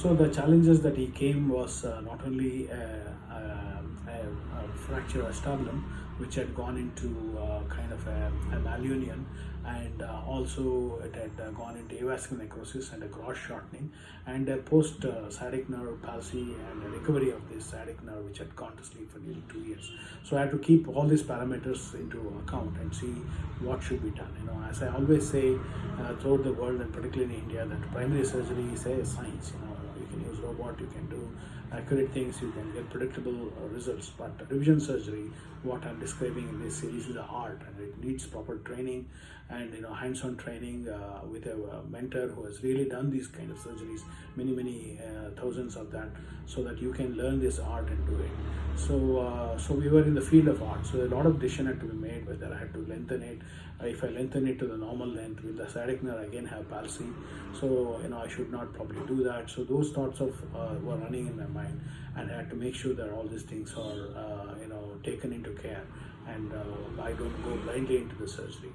So the challenges that he came was not only a fracture of sternum, which had gone into kind of a malunion, and also it had gone into avascular necrosis and a gross shortening, and a post sciatic nerve palsy and a recovery of this sciatic nerve, which had gone to sleep for nearly 2 years. So I had to keep all these parameters into account and see what should be done. As I always say throughout the world, and particularly in India, that primary surgery is a science. You can use robot, you can do accurate things, you can get predictable results. But revision surgery, what I'm describing in this series, is an art, and it needs proper training and hands-on training with a mentor who has really done these kind of surgeries, many thousands of that, so that you can learn this art and do it. So we were in the field of art. So a lot of decision had to be made whether I had to lengthen it. If I lengthen it to the normal length, will the sciatic nerve again have palsy? So I should not probably do that. So those thoughts of were running in my mind, and I had to make sure that all these things are taken into care, and I don't go blindly into the surgery.